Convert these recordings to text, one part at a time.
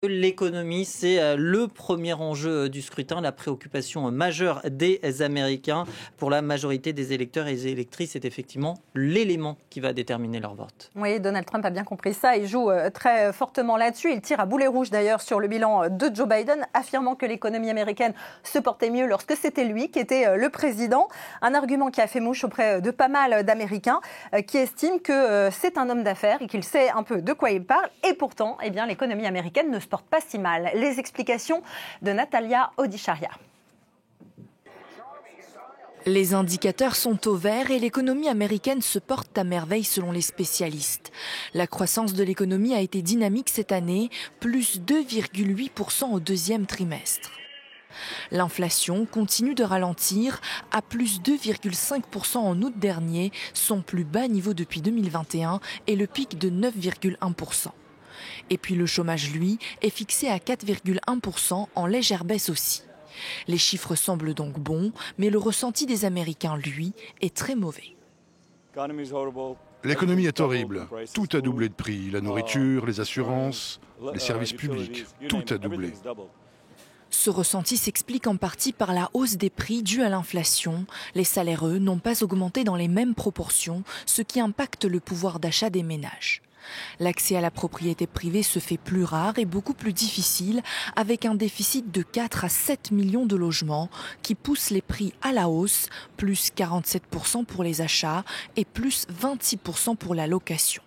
L'économie, c'est le premier enjeu du scrutin, la préoccupation majeure des Américains. Pour la majorité des électeurs et des électrices, c'est effectivement l'élément qui va déterminer leur vote. Oui, Donald Trump a bien compris ça. Il joue très fortement là-dessus. Il tire à boulet rouge d'ailleurs sur le bilan de Joe Biden, affirmant que l'économie américaine se portait mieux lorsque c'était lui qui était le président. Un argument qui a fait mouche auprès de pas mal d'Américains qui estiment que c'est un homme d'affaires et qu'il sait un peu de quoi il parle. Et pourtant, eh bien, l'économie américaine ne se porte pas si mal. Les explications de Natalia Odisharia. Les indicateurs sont au vert et l'économie américaine se porte à merveille selon les spécialistes. La croissance de l'économie a été dynamique cette année, plus 2,8% au deuxième trimestre. L'inflation continue de ralentir à plus 2,5% en août dernier, son plus bas niveau depuis 2021 et le pic de 9,1%. Et puis le chômage, lui, est fixé à 4,1% en légère baisse aussi. Les chiffres semblent donc bons, mais le ressenti des Américains, lui, est très mauvais. L'économie est horrible. Tout a doublé de prix. La nourriture, les assurances, les services publics, tout a doublé. Ce ressenti s'explique en partie par la hausse des prix due à l'inflation. Les salaires, eux, n'ont pas augmenté dans les mêmes proportions, ce qui impacte le pouvoir d'achat des ménages. L'accès à la propriété privée se fait plus rare et beaucoup plus difficile, avec un déficit de 4 à 7 millions de logements qui pousse les prix à la hausse, plus 47% pour les achats et plus 26% pour la location.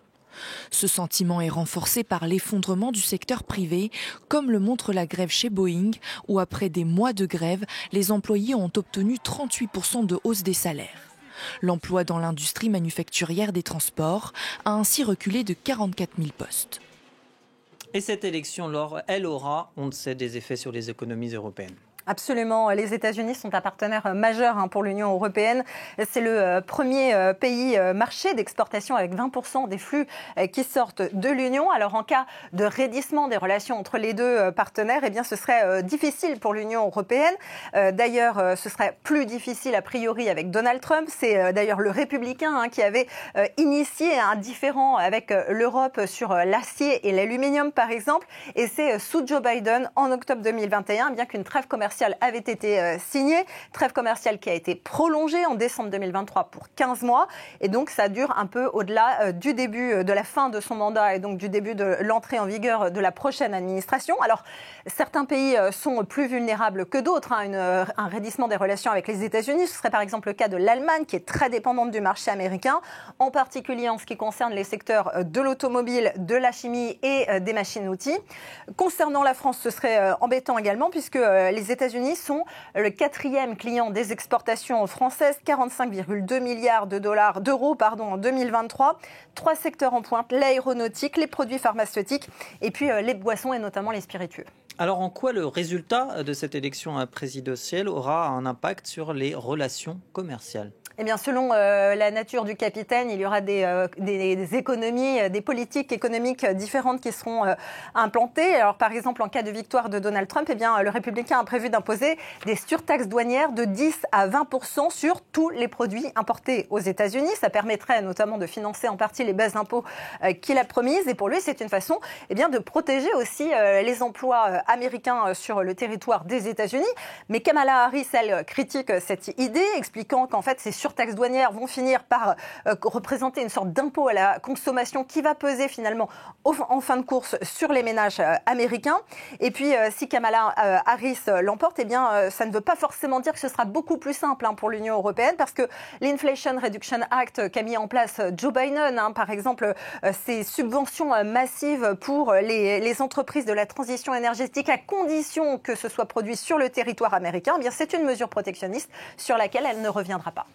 Ce sentiment est renforcé par l'effondrement du secteur privé, comme le montre la grève chez Boeing, où après des mois de grève, les employés ont obtenu 38% de hausse des salaires. L'emploi dans l'industrie manufacturière des transports a ainsi reculé de 44 000 postes. Et cette élection, Laure, elle aura, on le sait, des effets sur les économies européennes. Absolument. Les États-Unis sont un partenaire majeur pour l'Union européenne. C'est le premier pays marché d'exportation avec 20% des flux qui sortent de l'Union. Alors en cas de raidissement des relations entre les deux partenaires, eh bien ce serait difficile pour l'Union européenne. D'ailleurs, ce serait plus difficile a priori avec Donald Trump. C'est d'ailleurs le républicain qui avait initié un différend avec l'Europe sur l'acier et l'aluminium par exemple. Et c'est sous Joe Biden en octobre 2021, bien qu'une trêve commerciale avait été signée, trêve commerciale qui a été prolongée en décembre 2023 pour 15 mois et donc ça dure un peu au-delà du début de la fin de son mandat et donc du début de l'entrée en vigueur de la prochaine administration. Alors certains pays sont plus vulnérables que d'autres, un raidissement des relations avec les États-Unis, ce serait par exemple le cas de l'Allemagne qui est très dépendante du marché américain, en particulier en ce qui concerne les secteurs de l'automobile, de la chimie et des machines-outils. Concernant la France, ce serait embêtant également puisque les États-Unis sont le 4e client des exportations françaises, 45,2 milliards d'euros en 2023. 3 secteurs en pointe, l'aéronautique, les produits pharmaceutiques et puis les boissons et notamment les spiritueux. Alors en quoi le résultat de cette élection présidentielle aura un impact sur les relations commerciales ? Eh bien, selon la nature du capitaine, il y aura des économies, des politiques économiques différentes qui seront implantées. Alors, par exemple, en cas de victoire de Donald Trump, eh bien, le républicain a prévu d'imposer des surtaxes douanières de 10 à 20% sur tous les produits importés aux États-Unis. Ça permettrait notamment de financer en partie les baisses d'impôts qu'il a promises. Et pour lui, c'est une façon de protéger aussi les emplois américains sur le territoire des États-Unis. Mais Kamala Harris, elle, critique cette idée, expliquant qu'en fait, ces surtaxes douanières vont finir par représenter une sorte d'impôt à la consommation qui va peser finalement en fin de course sur les ménages américains. Et puis, si Kamala Harris l'emporte, eh bien, ça ne veut pas forcément dire que ce sera beaucoup plus simple pour l'Union européenne parce que l'Inflation Reduction Act qu'a mis en place Joe Biden, par exemple, ces subventions massives pour les entreprises de la transition énergétique à condition que ce soit produit sur le territoire américain, eh bien, c'est une mesure protectionniste sur laquelle elle ne reviendra pas.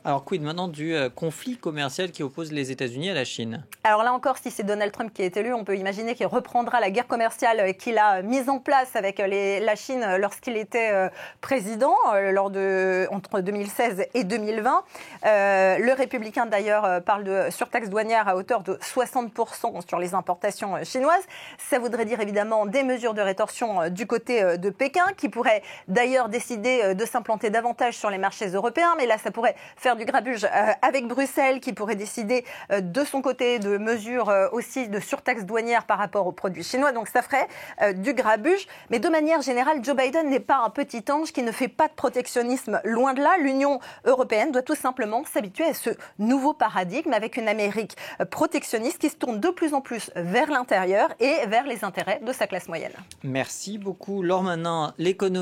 Alors, quid maintenant du conflit commercial qui oppose les États-Unis à la Chine ? Alors là encore, si c'est Donald Trump qui est élu, on peut imaginer qu'il reprendra la guerre commerciale qu'il a mise en place avec la Chine lorsqu'il était président, entre 2016 et 2020. Le républicain, d'ailleurs, parle de surtaxe douanière à hauteur de 60% sur les importations chinoises. Ça voudrait dire évidemment des mesures de rétorsion du côté de Pékin, qui pourrait d'ailleurs décider de s'implanter davantage sur les marchés européens. Mais là, ça pourrait faire faire du grabuge avec Bruxelles qui pourrait décider de son côté de mesures aussi de surtaxe douanière par rapport aux produits chinois. Donc ça ferait du grabuge. Mais de manière générale, Joe Biden n'est pas un petit ange qui ne fait pas de protectionnisme. Loin de là, l'Union européenne doit tout simplement s'habituer à ce nouveau paradigme avec une Amérique protectionniste qui se tourne de plus en plus vers l'intérieur et vers les intérêts de sa classe moyenne. Merci beaucoup. Laure Manin, l'économie.